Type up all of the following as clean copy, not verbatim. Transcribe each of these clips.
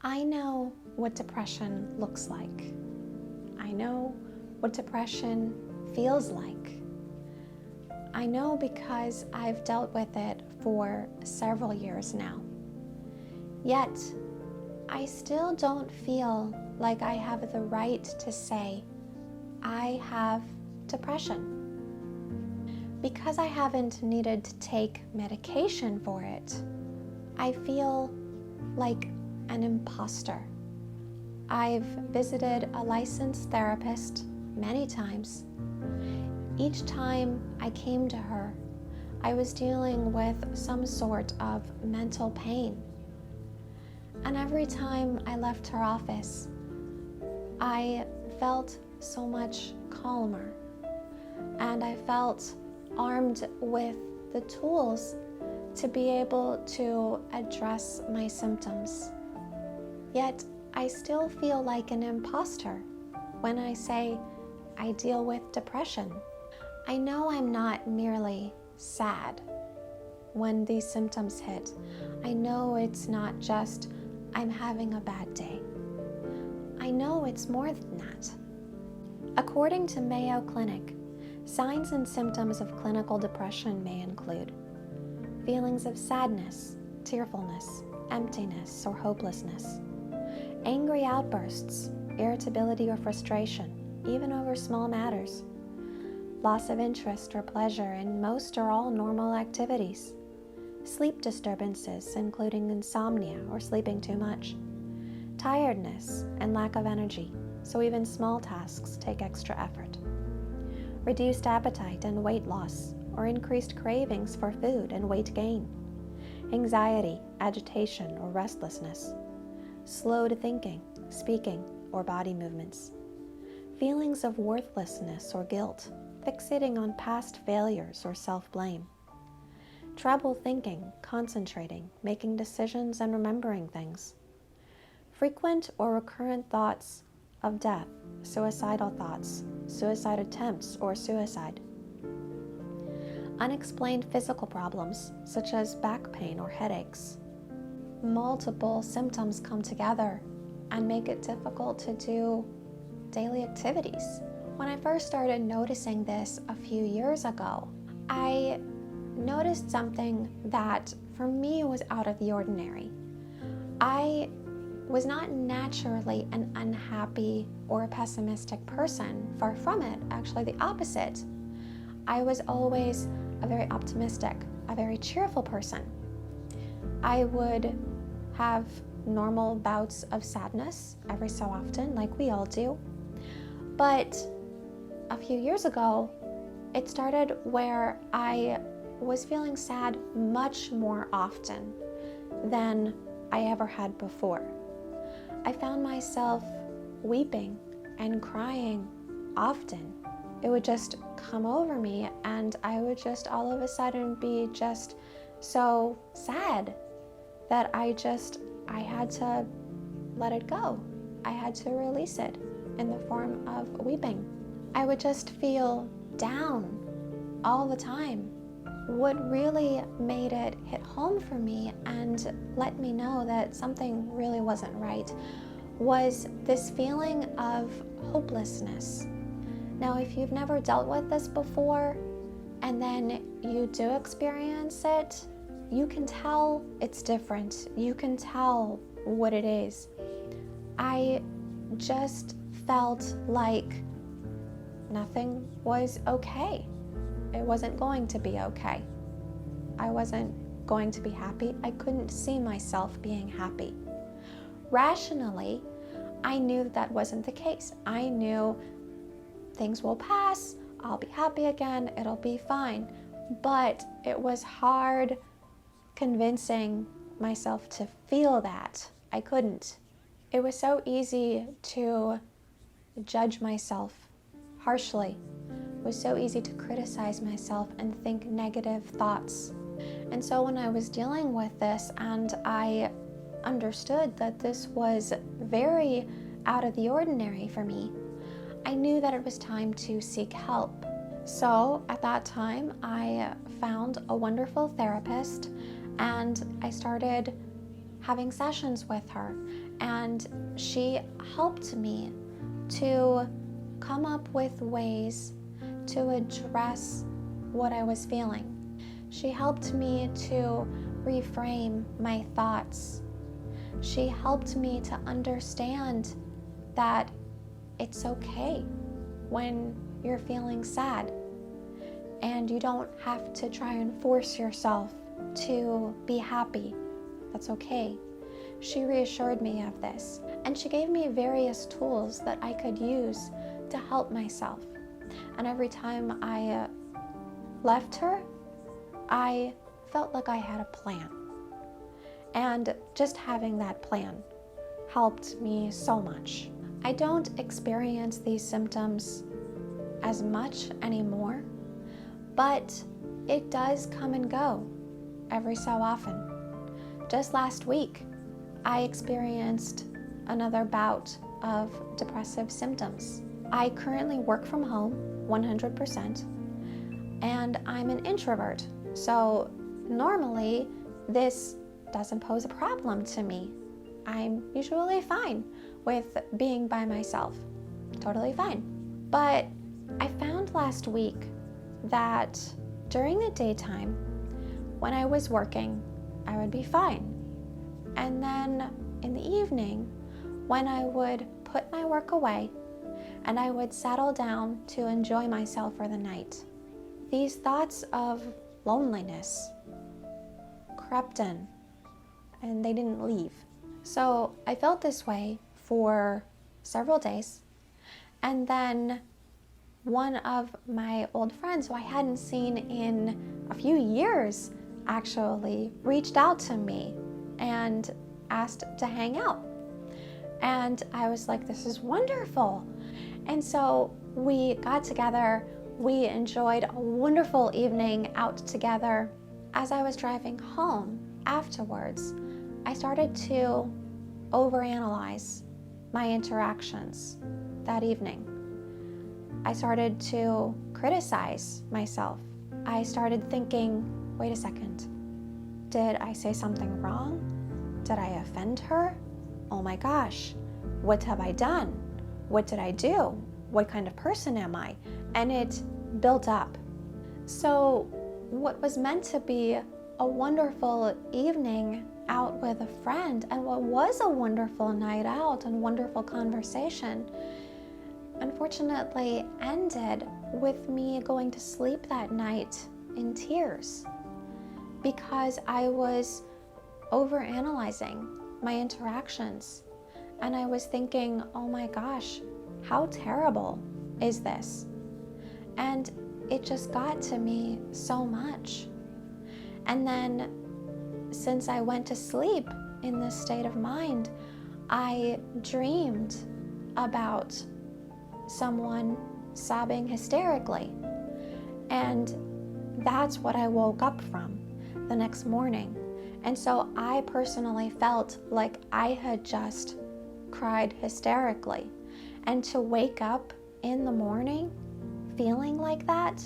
I know what depression looks like. I know what depression feels like. I know because I've dealt with it for several years now. Yet, I still don't feel like I have the right to say I have depression. Because I haven't needed to take medication for it, I feel like an imposter. I've visited a licensed therapist many times. Each time I came to her, I was dealing with some sort of mental pain. And every time I left her office, I felt so much calmer, and I felt armed with the tools to be able to address my symptoms. Yet I still feel like an imposter when I say I deal with depression. I know I'm not merely sad when these symptoms hit. I know it's not just I'm having a bad day. I know it's more than that. According to Mayo Clinic, signs and symptoms of clinical depression may include feelings of sadness, tearfulness, emptiness, or hopelessness, angry outbursts, irritability or frustration, even over small matters, loss of interest or pleasure in most or all normal activities, sleep disturbances including insomnia or sleeping too much, tiredness and lack of energy, so even small tasks take extra effort, reduced appetite and weight loss or increased cravings for food and weight gain, anxiety, agitation or restlessness, slowed thinking, speaking, or body movements, feelings of worthlessness or guilt, fixating on past failures or self-blame, trouble thinking, concentrating, making decisions, and remembering things, frequent or recurrent thoughts of death, suicidal thoughts, suicide attempts, or suicide, unexplained physical problems such as back pain or headaches. Multiple symptoms come together and make it difficult to do daily activities. When I first started noticing this a few years ago, I noticed something that for me was out of the ordinary. I was not naturally an unhappy or a pessimistic person. Far from it, actually the opposite. I was always a very optimistic, a very cheerful person. I would have normal bouts of sadness every so often, like we all do. But a few years ago, it started where I was feeling sad much more often than I ever had before. I found myself weeping and crying often. It would just come over me, and I would just all of a sudden be just so sad that I had to let it go. I had to release it in the form of weeping. I would just feel down all the time. What really made it hit home for me and let me know that something really wasn't right was this feeling of hopelessness. Now, if you've never dealt with this before and then you do experience it, you can tell it's different. You can tell what it is. I just felt like nothing was okay. It wasn't going to be okay. I wasn't going to be happy. I couldn't see myself being happy. Rationally, I knew that wasn't the case. I knew things will pass, I'll be happy again, it'll be fine. But it was hard convincing myself to feel that. I couldn't. It was so easy to judge myself harshly. It was so easy to criticize myself and think negative thoughts. And so when I was dealing with this and I understood that this was very out of the ordinary for me, I knew that it was time to seek help. So at that time, I found a wonderful therapist and I started having sessions with her, and she helped me to come up with ways to address what I was feeling. She helped me to reframe my thoughts. She helped me to understand that it's okay when you're feeling sad, and you don't have to try and force yourself to be happy. That's okay. She reassured me of this, and she gave me various tools that I could use to help myself. And every time I left her, I felt like I had a plan. And just having that plan helped me so much. I don't experience these symptoms as much anymore, but it does come and go every so often. Just last week, I experienced another bout of depressive symptoms. I currently work from home 100%, and I'm an introvert. So normally this doesn't pose a problem to me. I'm usually fine with being by myself, totally fine. But I found last week that during the daytime, when I was working, I would be fine. And then in the evening, when I would put my work away and I would settle down to enjoy myself for the night, these thoughts of loneliness crept in, and they didn't leave. So I felt this way for several days, and then one of my old friends, who I hadn't seen in a few years, actually reached out to me and asked to hang out. And I was like, this is wonderful. And so we got together, we enjoyed a wonderful evening out together. As I was driving home afterwards, I started to overanalyze my interactions that evening. I started to criticize myself. I started thinking, wait a second, did I say something wrong? Did I offend her? Oh my gosh, what have I done? What did I do? What kind of person am I? And it built up. So what was meant to be a wonderful evening out with a friend, and what was a wonderful night out and wonderful conversation, unfortunately ended with me going to sleep that night in tears, because I was overanalyzing my interactions, and I was thinking, oh my gosh, how terrible is this? And it just got to me so much. And then since I went to sleep in this state of mind, I dreamed about someone sobbing hysterically. And that's what I woke up from the next morning. And so I personally felt like I had just cried hysterically. And to wake up in the morning feeling like that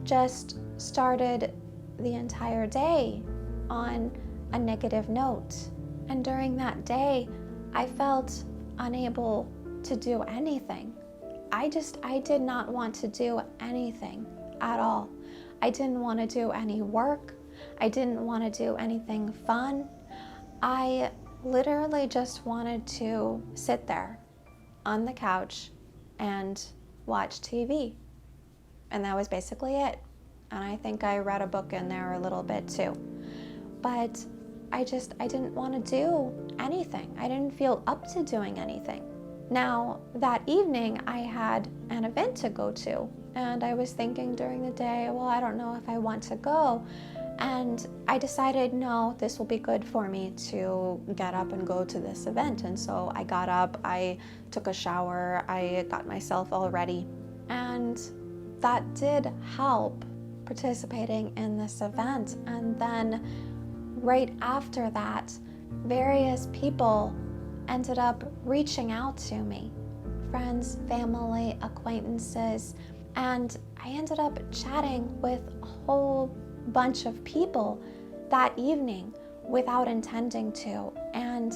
just started the entire day on a negative note. And during that day, I felt unable to do anything. I did not want to do anything at all. I didn't want to do any work. I didn't want to do anything fun. I literally just wanted to sit there on the couch and watch TV. And that was basically it. And I think I read a book in there a little bit too. But I didn't want to do anything. I didn't feel up to doing anything. Now, that evening I had an event to go to, and I was thinking during the day, well, I don't know if I want to go. And I decided, no, this will be good for me to get up and go to this event. And so I got up, I took a shower, I got myself all ready. And that did help, participating in this event. And then right after that, various people ended up reaching out to me, friends, family, acquaintances, and I ended up chatting with a whole bunch of people that evening without intending to. And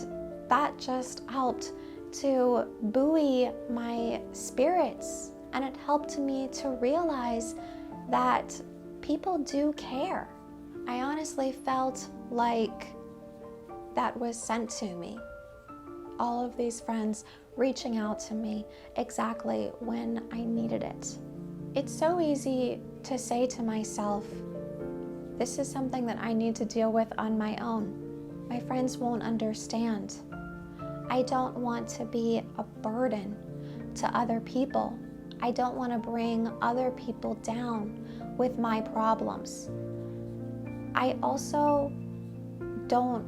that just helped to buoy my spirits. And it helped me to realize that people do care. I honestly felt like that was sent to me. All of these friends reaching out to me exactly when I needed it. It's so easy to say to myself, this is something that I need to deal with on my own. My friends won't understand. I don't want to be a burden to other people. I don't want to bring other people down with my problems. I also don't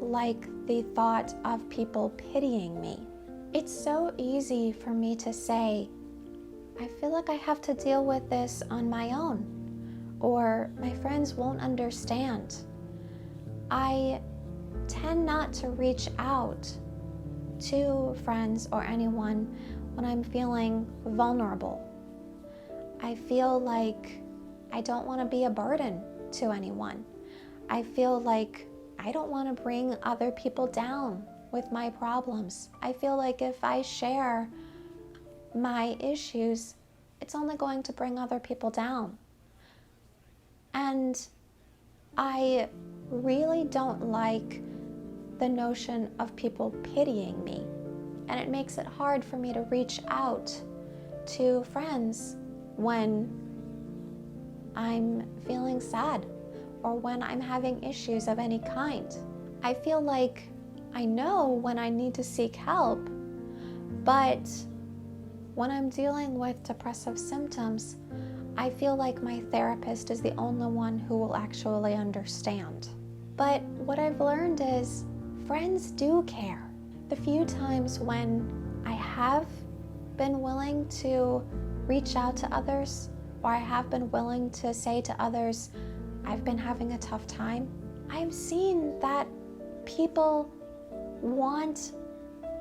like the thought of people pitying me. It's so easy for me to say, I feel like I have to deal with this on my own, or my friends won't understand. I tend not to reach out to friends or anyone when I'm feeling vulnerable. I feel like I don't want to be a burden to anyone. I feel like I don't want to bring other people down with my problems. I feel like if I share my issues, it's only going to bring other people down. And I really don't like the notion of people pitying me. And it makes it hard for me to reach out to friends when I'm feeling sad or when I'm having issues of any kind. I feel like I know when I need to seek help, but when I'm dealing with depressive symptoms, I feel like my therapist is the only one who will actually understand. But what I've learned is friends do care. The few times when I have been willing to reach out to others, or I have been willing to say to others, I've been having a tough time, I've seen that people want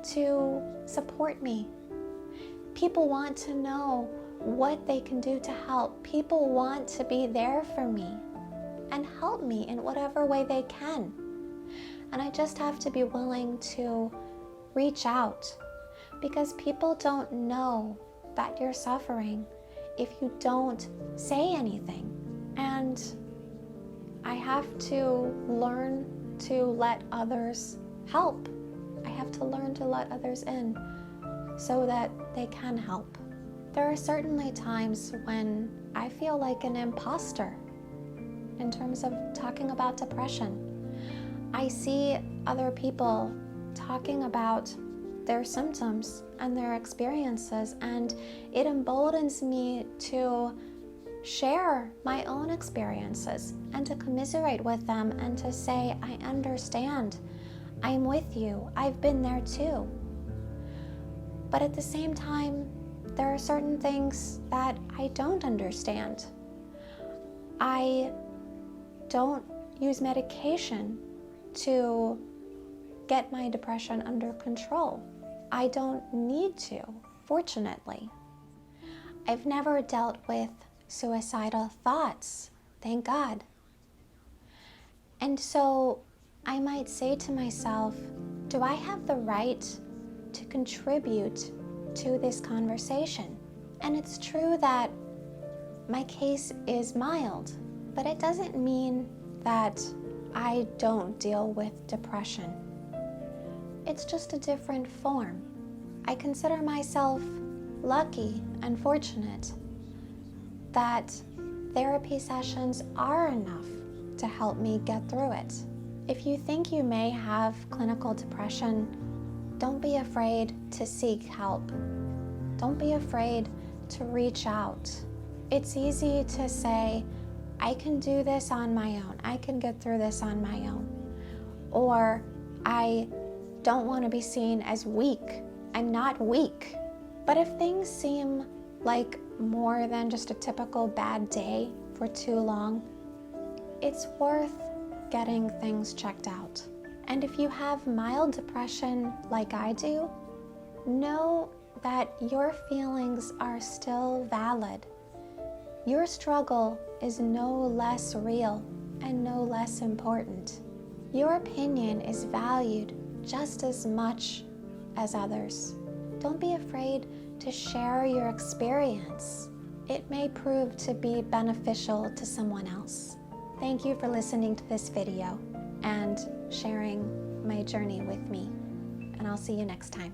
to support me. People want to know what they can do to help. People want to be there for me and help me in whatever way they can. And I just have to be willing to reach out, because people don't know that you're suffering if you don't say anything. And I have to learn to let others help. I have to learn to let others in so that they can help. There are certainly times when I feel like an imposter in terms of talking about depression. I see other people talking about their symptoms and their experiences, and it emboldens me to share my own experiences and to commiserate with them and to say, I understand, I'm with you, I've been there too. But at the same time, there are certain things that I don't understand. I don't use medication to get my depression under control. I don't need to, fortunately. I've never dealt with suicidal thoughts, thank God. And so I might say to myself, do I have the right to contribute to this conversation? And it's true that my case is mild, but it doesn't mean that I don't deal with depression. It's just a different form. I consider myself lucky and fortunate that therapy sessions are enough to help me get through it. If you think you may have clinical depression, don't be afraid to seek help. Don't be afraid to reach out. It's easy to say, I can do this on my own. I can get through this on my own. Or I don't want to be seen as weak. I'm not weak. But if things seem like more than just a typical bad day for too long, it's worth getting things checked out. And if you have mild depression like I do, know that your feelings are still valid. Your struggle is no less real and no less important. Your opinion is valued just as much as others. Don't be afraid to share your experience. It may prove to be beneficial to someone else. Thank you for listening to this video and sharing my journey with me, and I'll see you next time.